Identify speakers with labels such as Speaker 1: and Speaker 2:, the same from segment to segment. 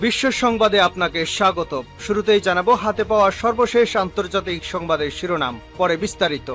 Speaker 1: বিশ্ব সংবাদে আপনাকে স্বাগত। শুরুতেই জানাবো হাতে পাওয়া সর্বশেষ আন্তর্জাতিক সংবাদের শিরোনাম, পরে বিস্তারিত।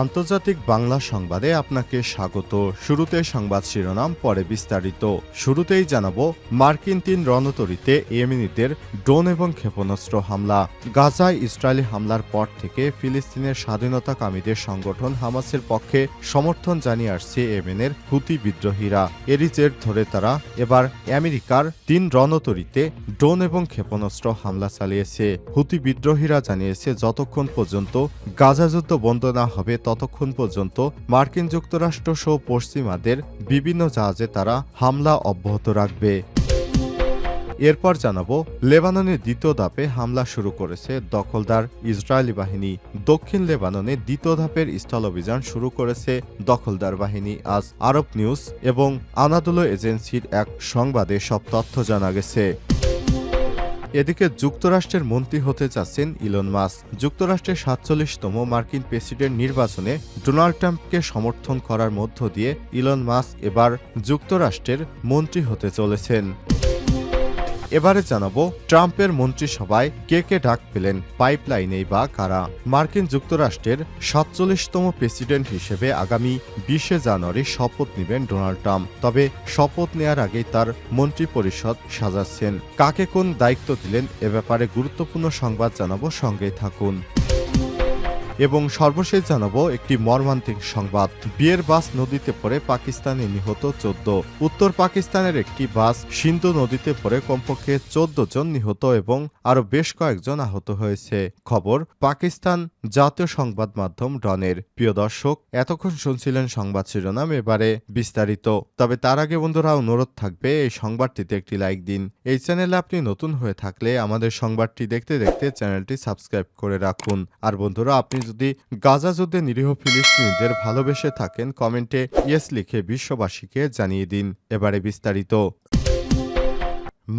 Speaker 2: আন্তর্জাতিক বাংলা সংবাদে আপনাকে স্বাগত। শুরুতে সংবাদ শিরোনাম, পরে বিস্তারিত। শুরুতেই জানাবো মার্কিন ৩ রণতরীতে ইয়েমেনিদের ড্রোন এবং ক্ষেপণাস্ত্র হামলা। গাজায় ইসরায়েলি হামলার পর থেকে ফিলিস্তিনের স্বাধীনতাকামীদের সংগঠন হামাসের পক্ষে সমর্থন জানিয়ে আসছে ইয়েমেনের হুতি বিদ্রোহীরা। এরই জের ধরে তারা এবার আমেরিকার ৩ রণতরীতে ড্রোন এবং ক্ষেপণাস্ত্র হামলা চালিয়েছে। হুতি বিদ্রোহীরা জানিয়েছে যতক্ষণ পর্যন্ত গাজা যুদ্ধ বন্ধ না হবে ততক্ষণ পর্যন্ত মার্কিন যুক্তরাষ্ট্র সহ পশ্চিমাদের বিভিন্ন জাহাজে তারা হামলা অব্যাহত রাখবে। এরপর জানাবো লেবাননের দ্বিতীয় ধাপে হামলা শুরু করেছে দখলদার ইসরায়েলি বাহিনী। দক্ষিণ লেবাননে দ্বিতীয় ধাপের স্থল অভিযান শুরু করেছে দখলদার বাহিনী। আজ আরব নিউজ এবং আনাদোলো এজেন্সির এক সংবাদে সব তথ্য জানা গেছে। এদিকে যুক্তরাষ্ট্রের মন্ত্রী হতে যাচ্ছেন ইলন মাস্ক। যুক্তরাষ্ট্রের ৪৭তম মার্কিন প্রেসিডেন্ট নির্বাচনে ডোনাল্ড ট্রাম্পকে সমর্থন করার মধ্য দিয়ে ইলন মাস্ক এবার যুক্তরাষ্ট্রের মন্ত্রী হতে চলেছেন। এবারে জানাবো ট্রাম্পের মন্ত্রিসভায় কে কে ডাক পেলেন, পাইপলাইনেই বা কারা। মার্কিন যুক্তরাষ্ট্রের ৪৭তম প্রেসিডেন্ট হিসেবে আগামী ২০শে জানুয়ারি শপথ নেবেন ডোনাল্ড ট্রাম্প। তবে শপথ নেয়ার আগেই তার মন্ত্রিপরিষদ সাজাচ্ছেন। কাকে কোন দায়িত্ব দিলেন এ ব্যাপারে গুরুত্বপূর্ণ সংবাদ জানাবো, সঙ্গেই থাকুন। এবং সর্বশেষ জানাবো একটি মর্মান্তিক সংবাদ। বিয়ের বাস নদীতে পড়ে পাকিস্তানে নিহত ১৪। উত্তর পাকিস্তানের একটি বাস সিন্ধু নদীতে পড়ে কমপক্ষে ১৪ জন নিহত এবং আরও বেশ কয়েকজন আহত হয়েছে। খবর পাকিস্তান জাতীয় সংবাদ মাধ্যম ডনের। প্রিয় দর্শক, এতক্ষণ শুনছিলেন সংবাদ শিরোনাম, এবারে বিস্তারিত। তবে তার আগে বন্ধুরা অনুরোধ থাকবে এই সংবাদটিতে একটি লাইক দিন। এই চ্যানেলে আপনি নতুন হয়ে থাকলে আমাদের সংবাদটি দেখতে দেখতে চ্যানেলটি সাবস্ক্রাইব করে রাখুন। আর বন্ধুরা, আপনি যদি গাজা যুদ্ধে নিরীহ ফিলিস্তিনিদের ভালোবেসে থাকেন কমেন্টে ইয়েস লিখে বিশ্ববাসীকে জানিয়ে দিন। এবারে বিস্তারিত।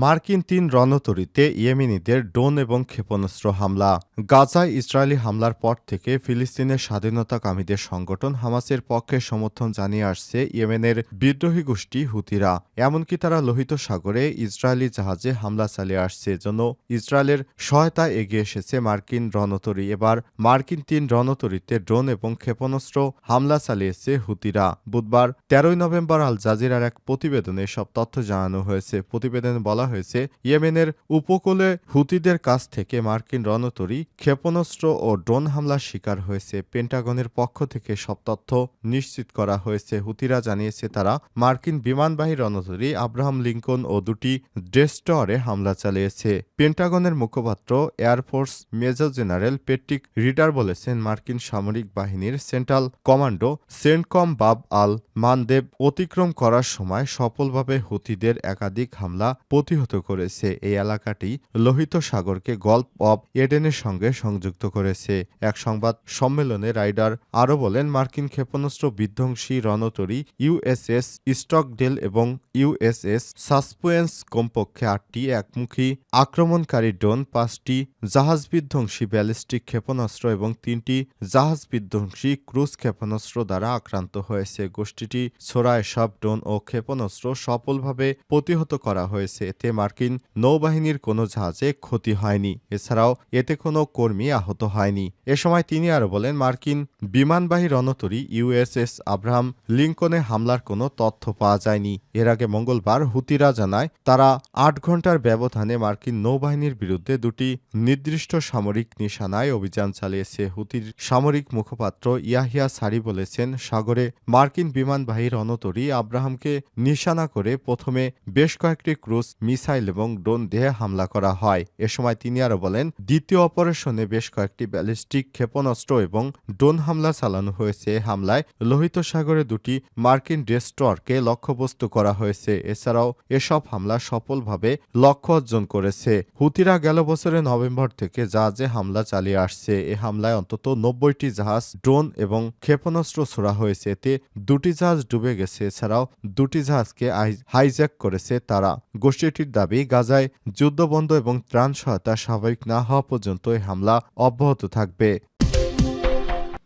Speaker 2: মার্কিন ৩ রণতরীতে ইয়েমেনিদের ড্রোন এবং ক্ষেপণাস্ত্র হামলা। গাজায় ইসরায়েলি হামলার পর থেকে ফিলিস্তিনের স্বাধীনতাকামীদের সংগঠন হামাসের পক্ষে সমর্থন জানিয়ে আসছে ইয়েমেনের বিদ্রোহী গোষ্ঠী হুতিরা। এমনকি তারা লোহিত সাগরে ইসরায়েলি জাহাজে হামলা চালিয়ে আসছে। এজন্য ইসরায়েলের সহায়তায় এগিয়ে এসেছে মার্কিন রণতরী। এবার মার্কিন ৩ রণতরীতে ড্রোন এবং ক্ষেপণাস্ত্র হামলা চালিয়েছে হুতিরা। বুধবার ১৩ নভেম্বর আল জাজিরার এক প্রতিবেদনে সব তথ্য জানানো হয়েছে। প্রতিবেদনে বলা হয়েছে ইয়েমেনের উপকূলে হুতিদের কাছ থেকে মার্কিন রণতরী, ক্ষেপণাস্ত্র ও ড্রোন হামলার শিকার হয়েছে। পেন্টাগনের পক্ষ থেকে সব তথ্য নিশ্চিত করা হয়েছে। হুতিরা জানিয়েছে তারা মার্কিন বিমানবাহী রণতরী আব্রাহাম লিঙ্কন ও ২টি ডেস্ট্রয়ারে হামলা চালিয়েছে। পেন্টাগনের মুখপাত্র air force major general Patrick reader বলেছেন মার্কিন সামরিক বাহিনীর সেন্ট্রাল কমান্ডো সেন্টকম বাব আল মানদেব অতিক্রম করার সময় সফলভাবে হুতিদের একাধিক হামলা প্রতিহত করেছে। এই এলাকাটি লোহিত সাগরকে গল্ফ অব এডেনের সঙ্গে সংযুক্ত করেছে। এক সংবাদ সম্মেলনে রাইডার আরও বলেন মার্কিন ক্ষেপণাস্ত্র বিধ্বংসী রণতরী ইউএসএস স্টকডেল এবং ইউএসএস সাসপেন্স কমপক্ষে ৮টি একমুখী আক্রমণকারী ড্রোন, ৫টি জাহাজ বিধ্বংসী ব্যালিস্টিক ক্ষেপণাস্ত্র এবং ৩টি জাহাজ বিধ্বংসী ক্রুজ ক্ষেপণাস্ত্র দ্বারা আক্রান্ত হয়েছে। গোষ্ঠীটি ছোড়া এসব ড্রোন ও ক্ষেপণাস্ত্র সফলভাবে প্রতিহত করা হয়েছে। এতে মার্কিন নৌবাহিনীর কোনো জাহাজে ক্ষতি হয়নি। এছাড়াও এতে কোনো কর্মী আহত হয়নি। এ সময় তিনি আরও বলেন মার্কিন বিমানবাহী রণতরী ইউএসএস আব্রাহাম লিঙ্কনে হামলার কোনো তথ্য পাওয়া যায়নি। এর আগে মঙ্গলবার হুতিরা জানায় তারা ৮ ঘণ্টার ব্যবধানে মার্কিন নৌবাহিনীর বিরুদ্ধে ২টি নির্দিষ্ট সামরিক নিশানায় অভিযান চালিয়েছে। হুতির সামরিক মুখপাত্র ইয়াহিয়া সারি বলেছেন সাগরে মার্কিন বিমানবাহী রণতরী আব্রাহামকে নিশানা করে প্রথমে বেশ কয়েকটি ক্রুজ মিসাইল এবং ড্রোন দিয়ে হামলা করা হয়। এ সময় তিনি আরও বলেন দ্বিতীয় অপারেশনে বেশ কয়েকটি ব্যালিস্টিক ক্ষেপণাস্ত্র এবং ড্রোন হামলা চালানো হয়েছে। হামলায় লোহিত সাগরে ২টি মার্কিন ডেস্ট্রয়ারকে লক্ষ্যবস্তু করা হয়েছে। এছাড়াও এসব হামলা সফলভাবে লক্ষ্য অর্জন করেছে। হুতিরা গেল বছরের নভেম্বর থেকে জাহাজে হামলা চালিয়ে আসছে। এ হামলায় অন্তত ৯০টি জাহাজ, ড্রোন এবং ক্ষেপণাস্ত্র ছোড়া হয়েছে। এতে ২টি জাহাজ ডুবে গেছে। এছাড়াও ২টি জাহাজকে হাইজ্যাক করেছে তারা। গোষ্ঠীটির দাবি গাজায় যুদ্ধবন্ধ এবং ত্রাণ সহায়তা স্বাভাবিক না হওয়া পর্যন্ত এই হামলা অব্যাহত থাকবে।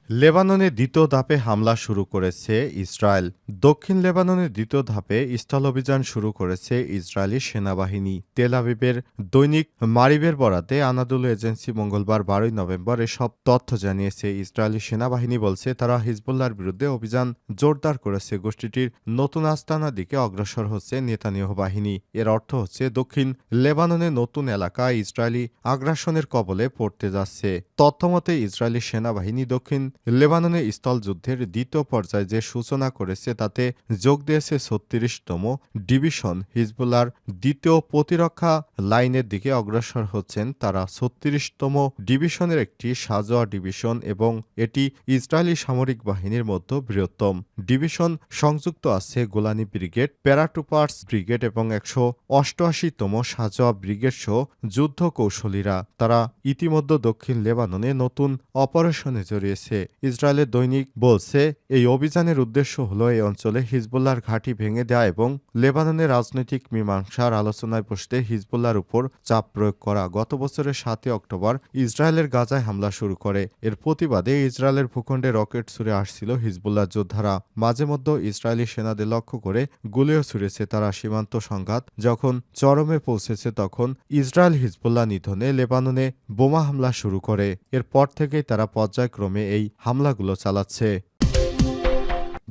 Speaker 2: লেবাননে দ্বিতীয় ধাপে হামলা শুরু করেছে ইসরায়েল। দক্ষিণ লেবাননের দ্বিতীয় ধাপে স্থল অভিযান শুরু করেছে ইসরায়েলি সেনাবাহিনী। তেল আবিবের দৈনিক মারিবের বরাতে আনাদুলু এজেন্সি মঙ্গলবার ১২ নভেম্বর এসব তথ্য জানিয়েছে। ইসরায়েলি সেনাবাহিনী বলছে তারা হিজবুল্লাহর বিরুদ্ধে অভিযান জোরদার করেছে। গোষ্ঠীটির নতুন আস্তানার দিকে অগ্রসর হচ্ছে নেতানিয়াহু বাহিনী। এর অর্থ হচ্ছে দক্ষিণ লেবাননের নতুন এলাকা ইসরায়েলি আগ্রাসনের কবলে পড়তে যাচ্ছে। তথ্যমতে ইসরায়েলি সেনাবাহিনী দক্ষিণ লেবাননে স্থলযুদ্ধের দ্বিতীয় পর্যায়ে যে সূচনা করেছে তাতে যোগ দিয়েছে ৩৬তম ডিভিশন। হিজবুল্লাহর দ্বিতীয় প্রতিরক্ষা লাইনের দিকে অগ্রসর হচ্ছেন তারা। ৩৬তম ডিভিশনের একটি সাজোয়া ডিভিশন এবং এটি ইসরায়েলি সামরিক বাহিনীর মধ্যে বৃহত্তম ডিভিশন। সংযুক্ত আছে গোলানি ব্রিগেড, প্যারাট্রুপার্স ব্রিগেড এবং ১৮৮তম সাজোয়া ব্রিগেড সহ যুদ্ধ কৌশলীরা। তারা ইতিমধ্যে দক্ষিণ লেবাননে নতুন অপারেশনে জড়িয়েছে। ইসরায়েলের দৈনিক বলছে এই অভিযানের উদ্দেশ্য হল এই অঞ্চলে হিজবুল্লাহর ঘাঁটি ভেঙে দেওয়া এবং লেবাননের রাজনৈতিক মীমাংসার আলোচনায় বসতে হিজবুল্লাহর উপর চাপ প্রয়োগ করা। গত বছরের ৭ অক্টোবর ইসরায়েলের গাজায় হামলা শুরু করে। এর প্রতিবাদে ইসরায়েলের ভূখণ্ডে রকেট ছুড়ে আসছিল হিজবুল্লাহ যোদ্ধারা। মাঝে মধ্যে ইসরায়েলি সেনাদের লক্ষ্য করে গুলিও ছুড়েছে তারা। সীমান্ত সংঘাত যখন চরমে পৌঁছেছে তখন ইসরায়েল হিজবুল্লাহ নিধনে লেবাননে বোমা হামলা শুরু করে। এরপর থেকেই তারা পর্যায়ক্রমে এই হামলাগুলো চালাচ্ছে।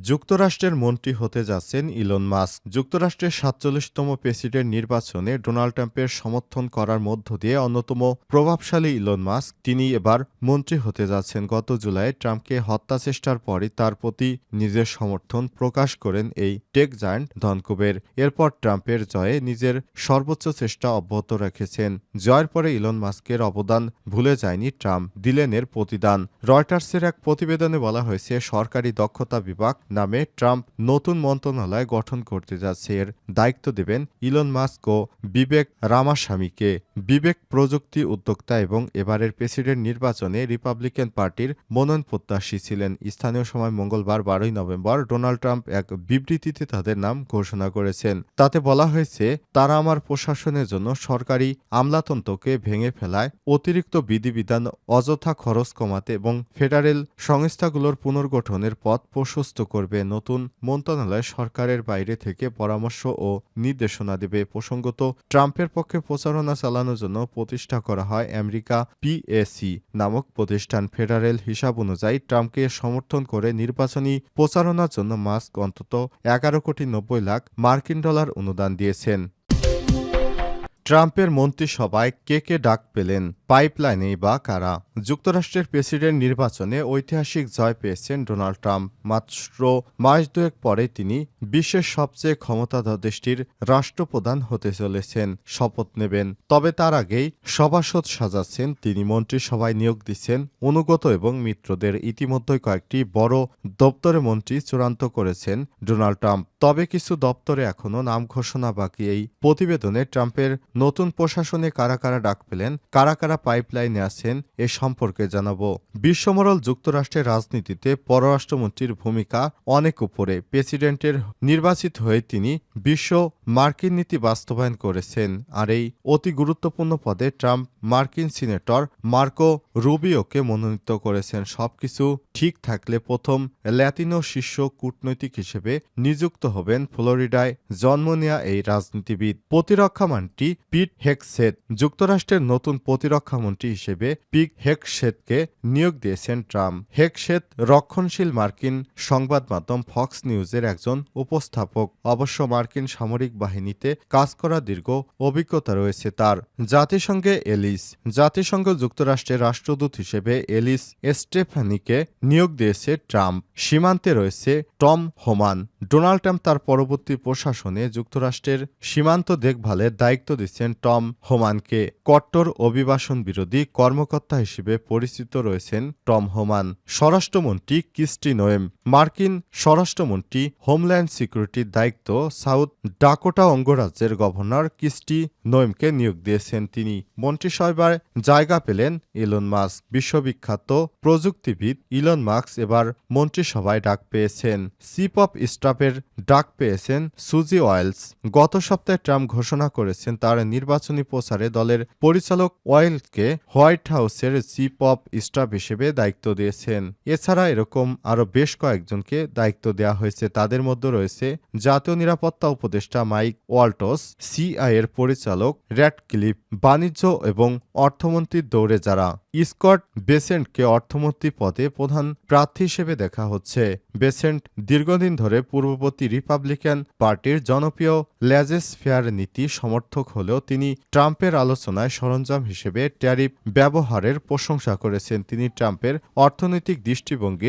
Speaker 2: যুক্তরাষ্ট্রের মন্ত্রী হতে যাচ্ছেন ইলন মাস্ক। যুক্তরাষ্ট্রের ৪৭তম প্রেসিডেন্ট নির্বাচনে ডোনাল্ড ট্রাম্পের সমর্থন করার মধ্য দিয়ে অন্যতম প্রভাবশালী ইলন মাস্ক তিনি এবার মন্ত্রী হতে যাচ্ছেন। গত জুলাইয়ে ট্রাম্পকে হত্যাচেষ্টার পরই তার প্রতি নিজের সমর্থন প্রকাশ করেন এই টেক জায়ান্ট ধনকুবের। এরপর ট্রাম্পের জয়ে নিজের সর্বোচ্চ চেষ্টা অব্যাহত রেখেছেন। জয়ের পরে ইলন মাস্কের অবদান ভুলে যায়নি ট্রাম্প, দিলেন এর প্রতিদান। রয়টার্সের এক প্রতিবেদনে বলা হয়েছে সরকারি দক্ষতা বিভাগ নামে ট্রাম্প নতুন মন্ত্রণালয় গঠন করতে যাচ্ছে। এর দায়িত্ব দেবেন ইলন মাস্ক ও বিবেক রামাস্বামীকে। বিবেক প্রযুক্তি উদ্যোক্তা এবং এবারের প্রেসিডেন্ট নির্বাচনে রিপাবলিকান পার্টির মনোনয়ন প্রত্যাশী ছিলেন। স্থানীয় সময় মঙ্গলবার ১২ নভেম্বর ডোনাল্ড ট্রাম্প এক বিবৃতিতে তাদের নাম ঘোষণা করেছেন। তাতে বলা হয়েছে তারা আমার প্রশাসনের জন্য সরকারি আমলাতন্ত্রকে ভেঙে ফেলায়, অতিরিক্ত বিধিবিধান, অযথা খরচ কমাতে এবং ফেডারেল সংস্থাগুলোর পুনর্গঠনের পথ প্রশস্ত করবে। নতুন মন্ত্রণালয় সরকারের বাইরে থেকে পরামর্শ ও নির্দেশনা দেবে। প্রসঙ্গত ট্রাম্পের পক্ষে প্রচারণা চালানোর জন্য প্রতিষ্ঠা করা হয় আমেরিকা পিএসি নামক প্রতিষ্ঠান। ফেডারেল হিসাব অনুযায়ী ট্রাম্পকে সমর্থন করে নির্বাচনী প্রচারণার জন্য মাস্ক অন্তত ১১,৯০,০০,০০০ মার্কিন ডলার অনুদান দিয়েছেন। ট্রাম্পের মন্ত্রিসভায় কে ডাক পেলেন? পাইপলাইনেই বা কারা? যুক্তরাষ্ট্রের প্রেসিডেন্ট নির্বাচনে ঐতিহাসিক জয় পেয়েছেন ডোনাল্ড ট্রাম্প। মাত্র মাস দুয়েক পরে তিনি বিশ্বের সবচেয়ে ক্ষমতাধর দেশটির রাষ্ট্রপ্রধান হতে চলেছেন, শপথ নেবেন। তবে তার আগেই সভাসদ সাজাচ্ছেন তিনি। মন্ত্রিসভায় নিয়োগ দিচ্ছেন অনুগত এবং মিত্রদের। ইতিমধ্যেই কয়েকটি বড় দপ্তরে মন্ত্রী চূড়ান্ত করেছেন ডোনাল্ড ট্রাম্প। তবে কিছু দপ্তরে এখনও নাম ঘোষণা বাকি। এই প্রতিবেদনে ট্রাম্পের নতুন প্রশাসনে কারা কারা ডাক পেলেন, কারা কারা পাইপলাইনে আছেন এ সম্পর্কে জানাবো। বিশ্বমোড়ল যুক্তরাষ্ট্রের রাজনীতিতে পররাষ্ট্রমন্ত্রীর ভূমিকা অনেক উপরে। প্রেসিডেন্টের নির্বাচিত হয়ে তিনি বিশ্ব মার্কিন নীতি বাস্তবায়ন করেছেন। আর এই অতি গুরুত্বপূর্ণ পদে ট্রাম্প মার্কিন সিনেটর মার্কো রুবিওকে মনোনীত করেছেন। সবকিছু ঠিক থাকলে প্রথম ল্যাতিনো শীর্ষ কূটনৈতিক হিসেবে নিযুক্ত হবেন ফ্লোরিডায় জন্ম নেয়া এই রাজনীতিবিদ। প্রতিরক্ষামন্ত্রী পিট হেগসেথ যুক্তরাষ্ট্রের নতুন প্রতিরক্ষামন্ত্রী হিসেবে পিট হেগসেথকে নিয়োগ দিয়েছেন ট্রাম্প। হেগসেথ রক্ষণশীল মার্কিন সংবাদ মাধ্যম ফক্স নিউজের একজন উপস্থাপক। অবশ্য মার্কিন সামরিক বাহিনীতে কাজ করা দীর্ঘ অভিজ্ঞতা রয়েছে তার। জাতিসংঘ যুক্তরাষ্ট্রের রাষ্ট্রদূত হিসেবে এলিস স্টেফানিকে নিয়োগ দিয়েছে ট্রাম্প। সীমান্তে রয়েছে টম হোমান। ডোনাল্ড ট্রাম্প তার পরবর্তী প্রশাসনে যুক্তরাষ্ট্রের সীমান্ত দেখভালের দায়িত্ব দিচ্ছেন টম হোমানকে। কট্টর অভিবাসন বিরোধী কর্মকর্তা হিসেবে পরিচিত রয়েছেন টম হোমান। স্বরাষ্ট্রমন্ত্রী ক্রিস্টি নোয়েম মার্কিন স্বরাষ্ট্রমন্ত্রী হোমল্যান্ড সিকিউরিটির দায়িত্ব সাউথ ডাকোটা অঙ্গরাজ্যের গভর্নর ক্রিস্টি নোয়েমকে নিয়োগ দিয়েছেন তিনি। মন্ত্রিসভায় জায়গা পেলেন ইলন মাস্ক। বিশ্ববিখ্যাত প্রযুক্তিবিদ ইলন মাস্ক এবার মন্ত্রিসভায় ডাক পেয়েছেন। চিফ অব স্টাফের ডাক পেয়েছেন সুজি ওয়াইলস। গত সপ্তাহে ট্রাম্প ঘোষণা করেছেন তার নির্বাচনী প্রচারে দলের পরিচালক ওয়াইলসকে হোয়াইট হাউসের চিফ অব স্টাফ হিসেবে দায়িত্ব দিয়েছেন। এছাড়া এরকম আরও বেশ কয়েকজনকে দায়িত্ব দেওয়া হয়েছে। তাদের মধ্যে রয়েছে জাতীয় নিরাপত্তা উপদেষ্টা মাইক ওয়াল্টস, সিআইএর পরিচালক র্যাডক্লিফ, বাণিজ্য এবং অর্থমন্ত্রীর দৌড়ে যারা। স্কট বেসেন্টকে অর্থমন্ত্রী পদে প্রধান প্রার্থী হিসেবে দেখা হচ্ছে। বেসেন্ট দীর্ঘদিন ধরে পূর্ববর্তী রিপাবলিকান পার্টির জনপ্রিয় ল্যাজেস ফেয়ার নীতি সমর্থক হলেও তিনি ট্রাম্পের আলোচনায় সরঞ্জাম হিসেবে ট্যারিফ ব্যবহারের প্রশংসা করেছেন। তিনি ট্রাম্পের অর্থনৈতিক দৃষ্টিভঙ্গি